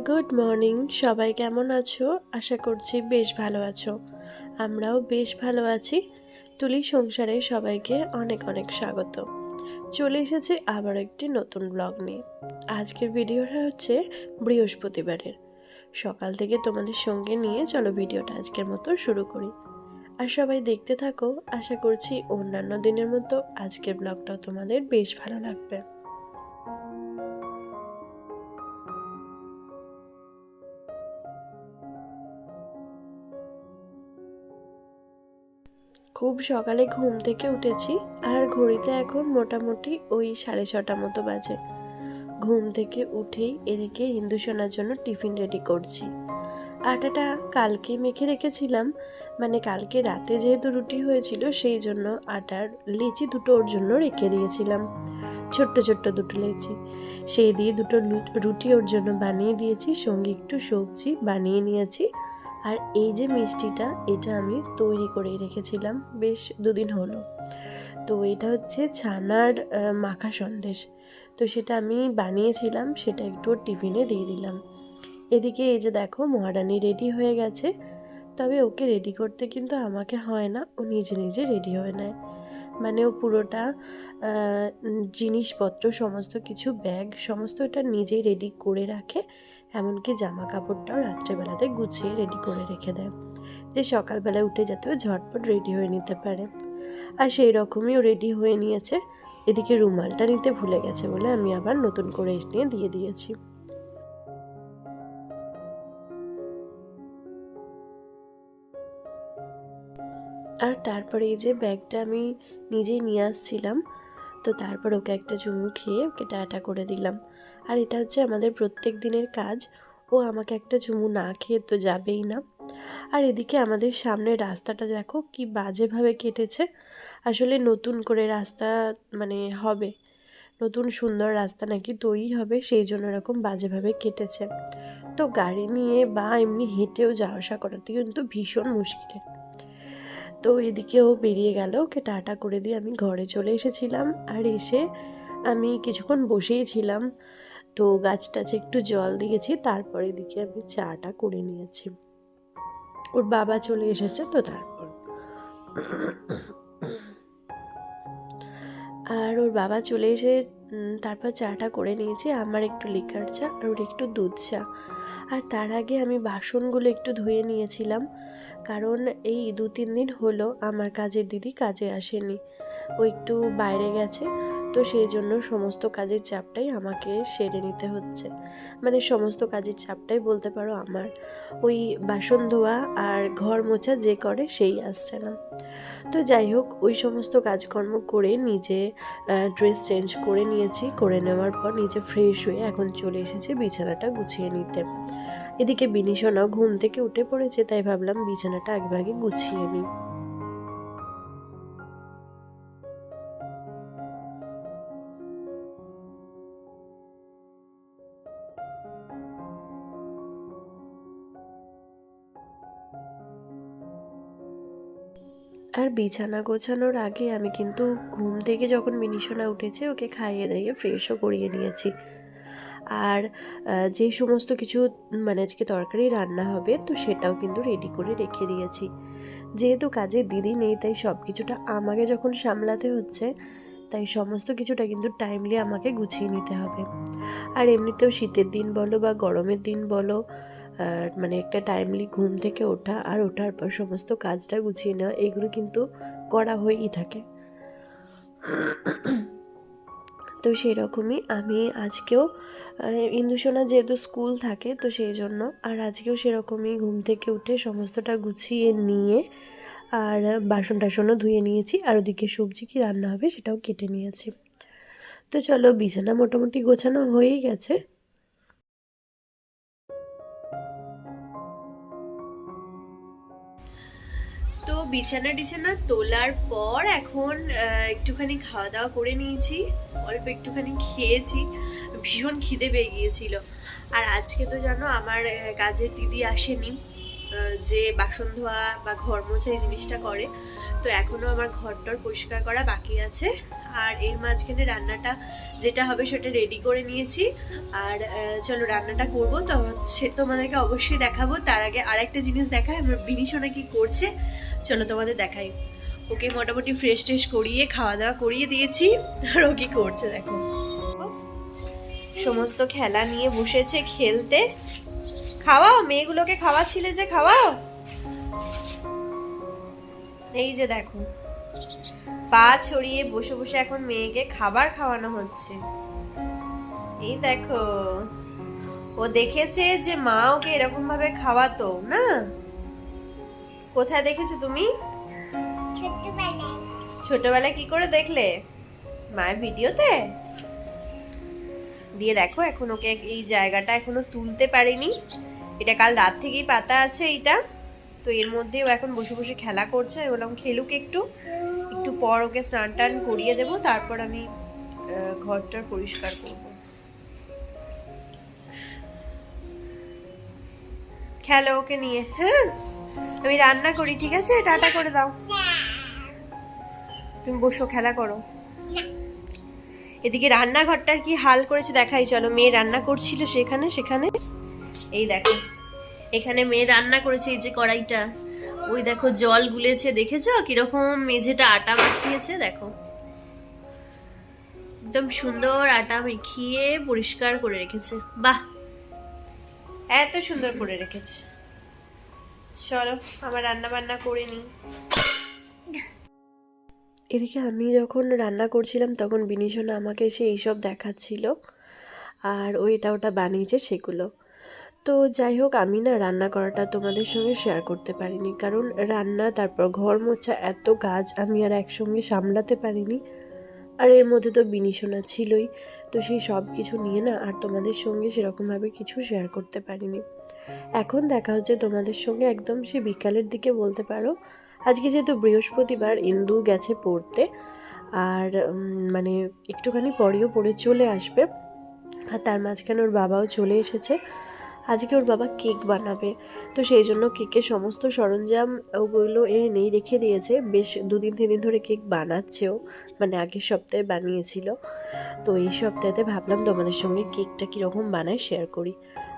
Good morning. সবাই কেমন আছো? আশা করছি বেশ ভালো আছো। আমরাও বেশ ভালো আছি। তুলি সংসারে সবাইকে অনেক অনেক স্বাগত। চলে এসেছি আবার একটি নতুন ব্লগ নিয়ে। আজকের ভিডিওটা হচ্ছে বৃহস্পতিবারের সকাল থেকে তোমাদের সঙ্গে নিয়ে চলো ভিডিওটা আজকের মতো শুরু করি। আর সবাই দেখতে থাকো। আশা করছি অন্যান্য দিনের মতো আজকের ব্লগটাও তোমাদের বেশ ভালো লাগবে। খুব সকালে ঘুম থেকে উঠেছি আর ঘড়িতে এখন মোটামুটি ওই 6:30 মতো বাজে। ঘুম থেকে উঠেই এদিকে ইন্দু সোনার জন্য টিফিন রেডি করছি। আটাটা কালকে মেখে রেখেছিলাম, মানে কালকে রাতে যেহেতু রুটি হয়েছিল সেই জন্য আটার লেচি দুটো ওর জন্য রেখে দিয়েছিলাম, ছোট্ট ছোট্ট দুটো লেচি। সেই দিয়ে দুটো রুটি ওর জন্য বানিয়ে দিয়েছি, সঙ্গে একটু সবজি বানিয়ে নিয়েছি। আর এই যে মিষ্টিটা, এটা আমি তৈরি করেই রেখেছিলাম, বেশ দুদিন হলো। তো এটা হচ্ছে ছানার মাখা সন্দেশ। তো সেটা আমি বানিয়েছিলাম, সেটা একটু টিফিনে দিয়ে দিলাম। এদিকে এই যে দেখো মহারানী রেডি হয়ে গেছে, তবে ওকে রেডি করতে কিন্তু আমাকে হয় না, ও নিজে নিজে রেডি হয়ে নেয়। মানে ও পুরোটা জিনিসপত্র সমস্ত কিছু ব্যাগ সমস্ত এটা নিজেই রেডি করে রাখে। এমনকি জামা কাপড়টাও রাত্রেবেলাতে গুছিয়ে রেডি করে রেখে দেয়, যে সকালবেলায় উঠে যাতে ও ঝটপট রেডি হয়ে নিতে পারে। আর সেই রকমই ও রেডি হয়ে নিয়েছে। এদিকে রুমালটা নিতে ভুলে গেছে বলে আমি আবার নতুন করে নিয়ে দিয়ে দিয়েছি। আর তারপরে এই যে ব্যাগটা আমি নিজেই নিয়ে আসছিলাম, তো তারপর ওকে একটা চুমু খেয়ে ওকে টাটা করে দিলাম। আর এটা হচ্ছে আমাদের প্রত্যেক দিনের কাজ, ও আমাকে একটা চুমু না খেয়ে তো যাবেই না। আর এদিকে আমাদের সামনের রাস্তাটা দেখো কি বাজেভাবে কেটেছে। আসলে নতুন করে রাস্তা মানে হবে, নতুন সুন্দর রাস্তা নাকি তৈরি হবে, সেই জন্য এরকম বাজেভাবে কেটেছে। তো গাড়ি নিয়ে বা এমনি হেঁটেও যাওয়া আসা করাতে কিন্তু ভীষণ মুশকিলের। তো এদিকে ও বেরিয়ে গেল, ওকে টাটা করে দিয়ে আমি ঘরে চলে এসেছিলাম। আর এসে আমি কিছুক্ষণ বসেই ছিলাম, তো গাছটাছে একটু জল দিয়েছি, তারপর এদিকে আমি চাটা করে নিয়েছি। ওর বাবা চলে এসেছে তো তারপর। আর ওর বাবা চলে এসে তারপর চাটা করে নিয়েছি, আমার একটু লিকার চা আর ওর একটু দুধ চা। আর তার আগে আমি বাসনগুলো একটু ধুয়ে নিয়েছিলাম, কারণ এই 2-3 দিন হলো আমার কাজের দিদি কাজে আসেনি, ও একটু বাইরে গেছে। তো সেই জন্য সমস্ত কাজের চাপটাই আমাকে সেরে নিতে হচ্ছে, মানে সমস্ত কাজের চাপটাই বলতে পারো আমার। ওই বাসন ধোয়া আর ঘর মোছা যে করে সেই আসছে না। তো যাই হোক, ওই সমস্ত কাজকর্ম করে নিজে ড্রেস চেঞ্জ করে নিয়েছি, করে নেওয়ার পর নিজে ফ্রেশ হয়ে এখন চলে এসেছি বিছানাটা গুছিয়ে নিতে। এদিকে বিনিশোনাও ঘুম থেকে উঠে পড়েছে, তাই ভাবলাম বিছানাটা আগেভাগে গুছিয়ে নিই। আর বিছানা গোছানোর আগে আমি কিন্তু ঘুম থেকে যখন বিনিশোনা উঠেছে ওকে খাইয়ে দাইয়ে ফ্রেশও করিয়ে নিয়েছি। আর যে সমস্ত কিছু মানে আজকে তরকারি রান্না হবে তো সেটাও কিন্তু রেডি করে রেখে দিয়েছি। যেহেতু কাজের দিদি নেই তাই সব কিছুটা আমাকে যখন সামলাতে হচ্ছে, তাই সমস্ত কিছুটা কিন্তু টাইমলি আমাকে গুছিয়ে নিতে হবে। আর এমনিতেও শীতের দিন বলো বা গরমের দিন বলো, মানে একটা টাইমলি ঘুম থেকে ওঠা আর ওঠার পর সমস্ত কাজটা গুছিয়ে নেওয়া, এগুলো কিন্তু করা হয়েই থাকে। তো সেরকমই আমি আজকেও ইন্দুসোনা যেহেতু স্কুল থাকে তো সেই জন্য, আর আজকেও সেরকমই ঘুম থেকে উঠে সমস্তটা গুছিয়ে নিয়ে আর বাসন টাসনও ধুয়ে নিয়েছি, আর ওদিকে সবজি কি রান্না হবে সেটাও কেটে নিয়েছি। তো চলো, বিছানা মোটামুটি গোছানো হয়েই গেছে। তো বিছানা টিছানা তোলার পর এখন একটুখানি খাওয়া দাওয়া করে নিয়েছি, অল্প একটুখানি খেয়েছি, ভীষণ খিদে পেয়ে গিয়েছিল। আর আজকে তো জানো আমার কাজের দিদি আসেনি, যে বাসন ধোয়া বা ঘর মোছা এই জিনিসটা করে। তো এখনো আমার ঘরটার পরিষ্কার করা বাকি আছে। আর এর মাঝখানে রান্নাটা যেটা হবে সেটা রেডি করে নিয়েছি। আর চলো রান্নাটা করবো, তো সেটা তোমাদেরকে অবশ্যই দেখাবো। তার আগে আর একটা জিনিস দেখাই, আমার বিনি সোনা কি করছে চলো তোমাদের দেখাই। ওকে মোটামুটি ফ্রেশ ট্রেশ করিয়ে খাওয়া দাওয়া করিয়ে দিয়েছি, আর ও কি করছে দেখো, সমস্ত খেলা নিয়ে বসেছে খেলতে। খাওয়াও মেয়েগুলোকে, খাওয়াচ্ছিলে যে খাওয়াও। এই যে দেখো পা ছড়িয়ে বসে বসে এখন মেয়েকে খাবার খাওয়ানো হচ্ছে। এই দেখো ও দেখেছে যে মা ওকে এরকম ভাবে খাওয়াতো না। কোথায় দেখেছো তুমি? ছোটবেলায় কি করে দেখলে? মায়ের ভিডিওতে। দিয়ে দেখো এখন ওকে এই জায়গাটা এখনো তুলতে পারিনি, এটা কাল রাত থেকেই পাতা আছে এইটা। তো এর মধ্যে ও এখন বসে বসে খেলা করছে। আমি বললাম খেলুক একটু পর ওকে স্নান টান করিয়ে দেবো, তারপর আমি ঘরটার পরিষ্কার করব। খেলো ওকে নিয়ে। হ্যাঁ আমি রান্না করি, ঠিক আছে? টাটা করে দাও। তুমি বসো খেলা করো। এদিকে রান্নাঘরটার কি হাল করেছে দেখাই চলো। মেয়ে রান্না করছিল সেখানে এই দেখো এখানে মেয়ে রান্না করেছে। এই যে কড়াইটা, ওই দেখো জল গুলেছে, দেখেছো কিরকম মেঝেটা আটা মাখিয়েছে? দেখো একদম সুন্দর আটা মাখিয়ে পরিষ্কার করে রেখেছে। বাহ এত সুন্দর করে রেখেছে। চলো আমার রান্না বান্না করে নিই। এদিকে আমি যখন রান্না করছিলাম তখন বিনি সোনা আমাকে এসে এইসব দেখাচ্ছিল, আর ও এটা ওটা বানিয়েছে সেগুলো। তো যাই হোক আমি না রান্না করাটা তোমাদের সঙ্গে শেয়ার করতে পারিনি, কারণ রান্না তারপর ঘর মোছা এত কাজ আমি আর একসঙ্গে সামলাতে পারিনি। আর এর মধ্যে তো বিনি সোনা ছিলই, তো সেই সব কিছু নিয়ে না আর তোমাদের সঙ্গে সেরকমভাবে কিছু শেয়ার করতে পারিনি। এখন দেখা হচ্ছে তোমাদের সঙ্গে একদম সে বিকালের দিকে বলতে পারো। আজকে যেহেতু বৃহস্পতিবার, ইন্দু গেছে পড়তে, আর মানে একটুখানি পরেও পড়ে চলে আসবে। আর তার মাঝখানে ওর বাবাও চলে এসেছে। আজকে ওর বাবা কেক বানাবে, তো সেই জন্য কেকের সমস্ত সরঞ্জাম ওগুলো এনেই রেখে দিয়েছে। বেশ 2-3 দিন ধরে কেক বানাচ্ছেও, মানে আগের সপ্তাহে বানিয়েছিল। তো এই সপ্তাহেতে ভাবলাম তোমাদের সঙ্গে কেকটা কীরকম বানায় শেয়ার করি।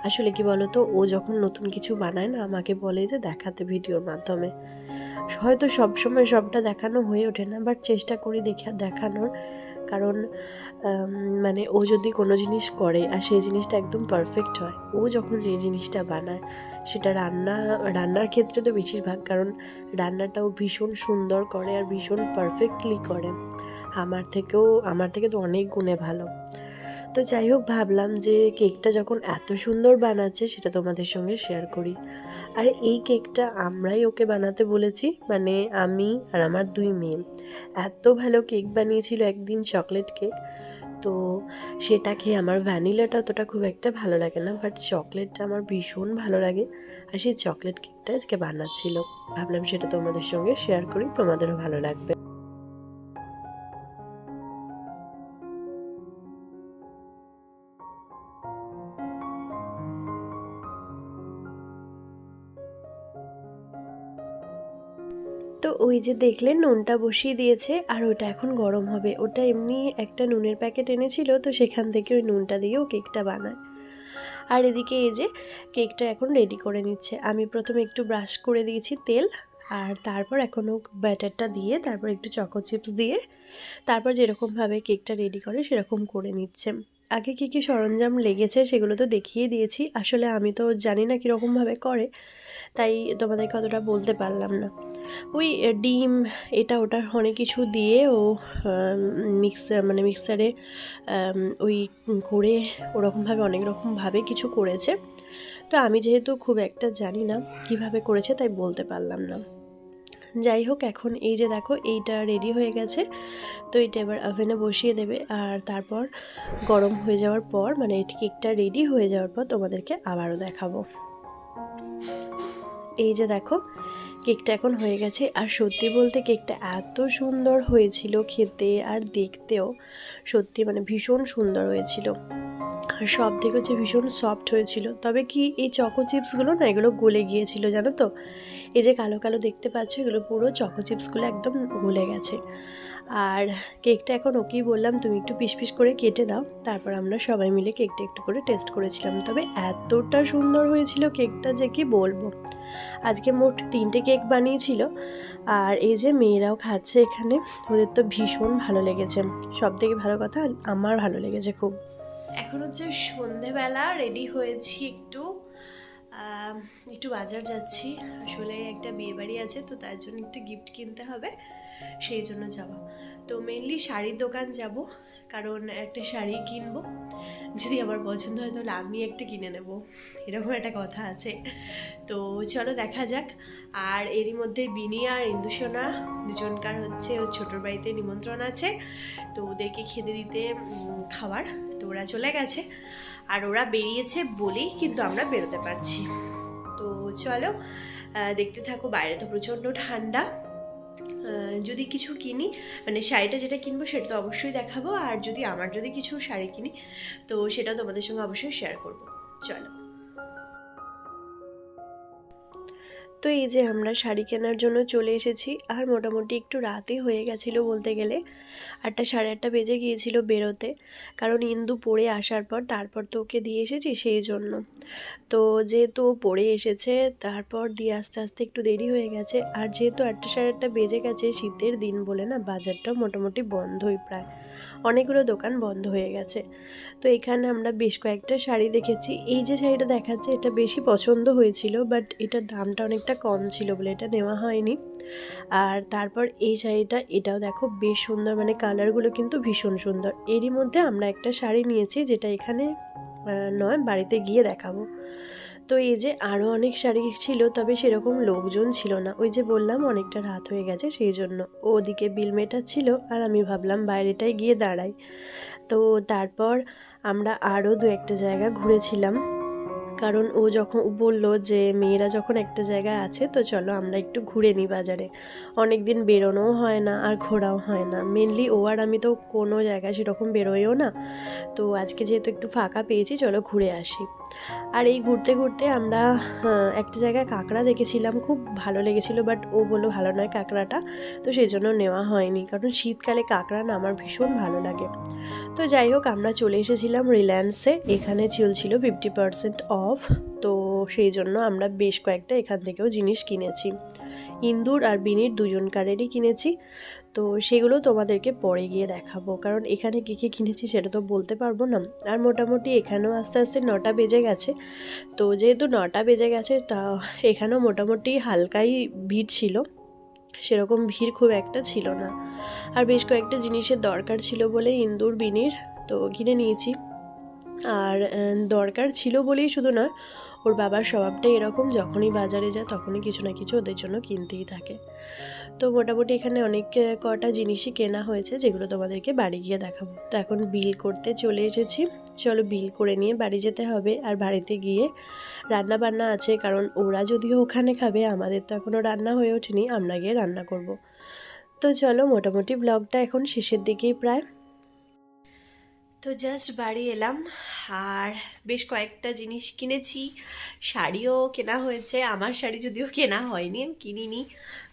আসলে কি বলো তো, ও যখন নতুন কিছু বানায় না আমাকে বলে যে দেখাতে ভিডিওর মাধ্যমে। হয়তো সবসময় সবটা দেখানো হয়ে ওঠে না, বাট চেষ্টা করি দেখানোর। কারণ মানে ও যদি কোনো জিনিস করে আর সেই জিনিসটা একদম পারফেক্ট হয়, ও যখন যে জিনিসটা বানায় সেটা রান্নার ক্ষেত্রে তো বেশিরভাগ, কারণ রান্নাটাও ভীষণ সুন্দর করে আর ভীষণ পারফেক্টলি করে, আমার থেকে তো অনেক গুণে ভালো। তো যাই হোক ভাবলাম যে কেকটা যখন এত সুন্দর বানাচ্ছে সেটা তোমাদের সঙ্গে শেয়ার করি। আর এই কেকটা আমরাই ওকে বানাতে বলেছি, মানে আমি আর আমার 2 মেয়ে। এত ভালো কেক বানিয়েছিল একদিন, চকলেট কেক। তো সেটা খেয়ে আমার ভ্যানিলাটা অতটা খুব একটা ভালো লাগে না, বাট চকলেটটা আমার ভীষণ ভালো লাগে। আর সেই চকলেট কেকটা আজকে বানাচ্ছিল, ভাবলাম সেটা তোমাদের সঙ্গে শেয়ার করি, তোমাদেরও ভালো লাগবে। তো ওই যে দেখলে নুনটা বসিয়ে দিয়েছে, আর ওটা এখন গরম হবে। ওটা এমনি একটা নুনের প্যাকেট এনেছিল, তো সেখান থেকে ওই নুনটা দিয়েও কেকটা বানায়। আর এদিকে এই যে কেকটা এখন রেডি করে নিচ্ছে। আমি প্রথমে একটু ব্রাশ করে দিয়েছি তেল, আর তারপর এখনও ব্যাটারটা দিয়ে তারপর একটু চকো চিপস দিয়ে তারপর যেরকমভাবে কেকটা রেডি করে সেরকম করে নিচ্ছে। আগে কী কী সরঞ্জাম লেগেছে সেগুলো তো দেখিয়ে দিয়েছি। আসলে আমি তো জানি না কীরকমভাবে করে, তাই তোমাদেরকে অতটা বলতে পারলাম না। ওই ডিম এটা ওটা অনেক কিছু দিয়ে ও মিক্সারে ওই করে ওরকমভাবে অনেক রকমভাবে কিছু করেছে। তো আমি যেহেতু খুব একটা জানি না কিভাবে করেছে, তাই বলতে পারলাম না। যাই হোক এখন এই যে দেখো এইটা রেডি হয়ে গেছে। তো এটা এবার ওভেনে বসিয়ে দেবে, আর তারপর গরম হয়ে যাওয়ার পর, মানে কেকটা রেডি হয়ে যাওয়ার পর তোমাদেরকে আবারও দেখাবো। এই যে দেখো কেকটা এখন হয়ে গেছে। আর সত্যি বলতে কেকটা এত সুন্দর হয়েছিল খেতে আর দেখতেও, সত্যি মানে ভীষণ সুন্দর হয়েছিল। আর সব থেকে হচ্ছে ভীষণ সফট হয়েছিল। তবে কি এই চকো চিপসগুলো না এগুলো গলে গিয়েছিল জানো তো, এই যে কালো কালো দেখতে পাচ্ছ এগুলো পুরো চকো চিপসগুলো একদম গলে গেছে। আর কেকটা এখন ওকেই বললাম তুমি একটু পিস পিস করে কেটে দাও, তারপর আমরা সবাই মিলে কেকটা একটু করে টেস্ট করেছিলাম। তবে এতটা সুন্দর হয়েছিল কেকটা যে কি বলবো। আজকে মোট 3টে কেক বানিয়েছিল। আর এই যে মেয়েরাও খাচ্ছে এখানে, ওদের তো ভীষণ ভালো লেগেছে। সব থেকে ভালো কথা আমার ভালো লেগেছে খুব। এখন হচ্ছে সন্ধেবেলা, রেডি হয়েছি একটু বাজার যাচ্ছি। আসলে একটা বিয়ে বাড়ি আছে, তো তার জন্য একটু গিফট কিনতে হবে, সেই জন্য যাওয়া। তো মেনলি শাড়ির দোকান যাব, কারণ একটা শাড়ি কিনবো, যদি আমার পছন্দ হয় তাহলে আমি একটা কিনে নেব, এরকম একটা কথা আছে। তো চলো দেখা যাক। আর এরই মধ্যে বিনি আর ইন্দুসোনা দুজনকার হচ্ছে ছোটোর বাড়িতে নিমন্ত্রণ আছে, তো ওদেরকে খেতে দিতে খাবার, তো ওরা চলে গেছে। আর ওরা বেরিয়েছে বলেই কিন্তু আমরা বেরোতে পারছি। তো চলো দেখতে থাকো। বাইরে তো প্রচণ্ড ঠান্ডা। যদি কিছু কিনি, মানে শাড়িটা যেটা কিনবো সেটা তো অবশ্যই দেখাবো, আর যদি কিছু শাড়ি কিনি তো সেটাও তোমাদের সঙ্গে অবশ্যই শেয়ার করবো। চলো। তো এই যে আমরা শাড়ি কেনার জন্য চলে এসেছি, আর মোটামুটি একটু রাতই হয়ে গেছিলো বলতে গেলে, 8টা সাড়ে 8টা বেজে গিয়েছিল বেরোতে, কারণ ইন্দু পড়ে আসার পর তারপর তো ওকে দিয়ে এসেছি সেই জন্য। তো যেহেতু পড়ে এসেছে তারপর দিয়ে আস্তে আস্তে একটু দেরি হয়ে গেছে। আর যেহেতু 8টা সাড়ে 8টা বেজে গেছে, শীতের দিন বলে না বাজারটাও মোটামুটি বন্ধই, প্রায় অনেকগুলো দোকান বন্ধ হয়ে গেছে। তো এখানে আমরা বেশ কয়েকটা শাড়ি দেখেছি। এই যে শাড়িটা দেখাচ্ছে এটা বেশি পছন্দ হয়েছিল, বাট এটার দামটা অনেকটা কম ছিল বলে এটা নেওয়া হয়নি। আর তারপর এই শাড়িটা, এটাও দেখো বেশ সুন্দর, মানে কালারগুলো কিন্তু ভীষণ সুন্দর। এরই মধ্যে আমরা একটা শাড়ি নিয়েছি, যেটা এখানে নয়, বাড়িতে গিয়ে দেখাবো। তো এই যে আরও অনেক শাড়ি ছিল, তবে সেরকম লোকজন ছিল না, ওই যে বললাম অনেকটা রাত হয়ে গেছে সেই জন্য। ওদিকে বিল মেটাচ্ছিল আর আমি ভাবলাম বাইরেটায় গিয়ে দাঁড়াই। তো তারপর আমরা আরও 2-1টা জায়গা ঘুরেছিলাম, কারণ ও যখন বললো যে মেয়েরা যখন একটা জায়গায় আছে তো চলো আমরা একটু ঘুরে নিই বাজারে। অনেক দিন বেরোনোও হয় না আর ঘোরাও হয় না, মেনলি ও আর আমি তো কোনো জায়গায় সেরকম বেরোইও না। তো আজকে যেহেতু একটু ফাঁকা পেয়েছি চলো ঘুরে আসি। আর এই ঘুরতে ঘুরতে আমরা একটা জায়গায় কাঁকড়া দেখেছিলাম, খুব ভালো লেগেছিলো, বাট ও বললো ভালো নয় কাঁকড়াটা, তো সেই জন্য নেওয়া হয়নি, কারণ শীতকালে কাঁকড়া না আমার ভীষণ ভালো লাগে। তো যাই হোক আমরা চলে এসেছিলাম রিলায়েন্সে, এখানে চলছিল 50% অফ, তো সেই জন্য আমরা বেশ কয়েকটা এখান থেকেও জিনিস কিনেছি। ইন্দুর আর বিনির দুজনকারেরই কিনেছি, তো সেগুলো তোমাদেরকে পরে গিয়ে দেখাবো, কারণ এখানে কী কী কিনেছি সেটা তো বলতে পারবো না। আর মোটামুটি এখানেও আস্তে আস্তে 9টা বেজে গেছে। তো যেহেতু 9টা বেজে গেছে তা এখানেও মোটামুটি হালকাই ভিড় ছিল, সেরকম ভিড় খুব একটা ছিল না। আর বেশ কয়েকটা জিনিসের দরকার ছিল বলে ইন্দুর বিনির তো কিনে নিয়েছি। আর দরকার ছিল বলেই শুধু নয়, ওর বাবার স্বভাবটা এরকম, যখনই বাজারে যায় তখনই কিছু না কিছু ওদের জন্য কিনতেই থাকে। তো মোটামুটি এখানে অনেক কটা জিনিসই কেনা হয়েছে, যেগুলো তোমাদেরকে বাড়ি গিয়ে দেখাবো। তো এখন বিল করতে চলে এসেছি, চলো বিল করে নিয়ে বাড়ি যেতে হবে। আর বাড়িতে গিয়ে রান্না বান্না আছে, কারণ ওরা যদিও ওখানে খাবে, আমাদের তো এখনও রান্না হয়ে ওঠেনি, আমরা গিয়ে রান্না করব। তো চলো মোটামুটি ব্লগটা এখন শেষের দিকেই প্রায়। তো জাস্ট বাড়ি এলাম, আর বেশ কয়েকটা জিনিস কিনেছি, শাড়িও কেনা হয়েছে। আমার শাড়ি যদিও কেনা হয়নি, আমি কিনিনি,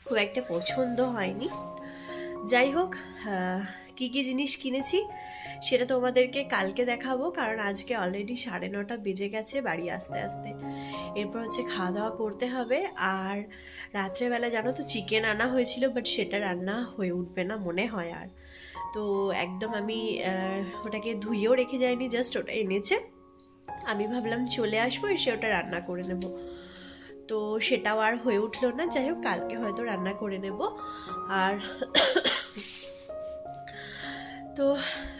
খুব একটা পছন্দ হয়নি। যাই হোক, কী কী জিনিস কিনেছি সেটা তোমাদেরকে কালকে দেখাবো, কারণ আজকে অলরেডি 9:30 বেজে গেছে বাড়ি আসতে আসতে। এরপর হচ্ছে খাওয়া দাওয়া করতে হবে। আর রাত্রেবেলা জানো তো চিকেন আনা হয়েছিল, বাট সেটা রান্না হয়ে উঠবে না মনে হয়। আর তো একদম আমি ওটাকে ধুয়েও রেখে যাইনি, জাস্ট ওটা এনেছে, আমি ভাবলাম চলে আসবো, এসে ওটা রান্না করে নেব। তো সেটাও আর হয়ে উঠলো না। যাই হোক কালকে হয়তো রান্না করে নেব। আর তো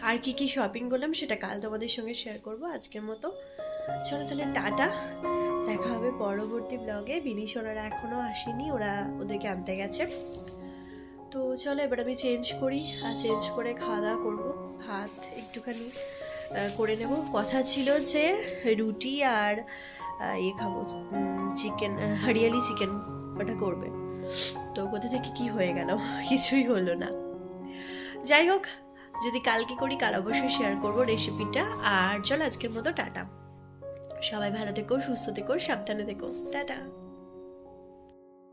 আর কি কি শপিং করলাম সেটা কাল তোমাদের সঙ্গে শেয়ার করব। আজকের মতো চলো তাহলে টাটা, দেখা হবে পরবর্তী ব্লগে। বিনি সোনারা এখনও আসেনি, ওরা ওদেরকে আনতে গেছে। তো চলো এবার আমি চেঞ্জ করি, আর চেঞ্জ করে খাওয়া দাওয়া করবো। ভাত একটুখানি করে নেব, কথা ছিল যে রুটি আর ইয়ে খাবো, চিকেন, হরিয়ালি চিকেন, ওটা করবে। তো কোথা থেকে কি হয়ে গেল, কিছুই হলো না। যাই হোক, যদি কালকে করি কাল অবশ্যই শেয়ার করবো রেসিপিটা। আর চলো আজকের মতো টাটা, সবাই ভালো থেকো, সুস্থ থেকো, সাবধানে থেকো, টাটা।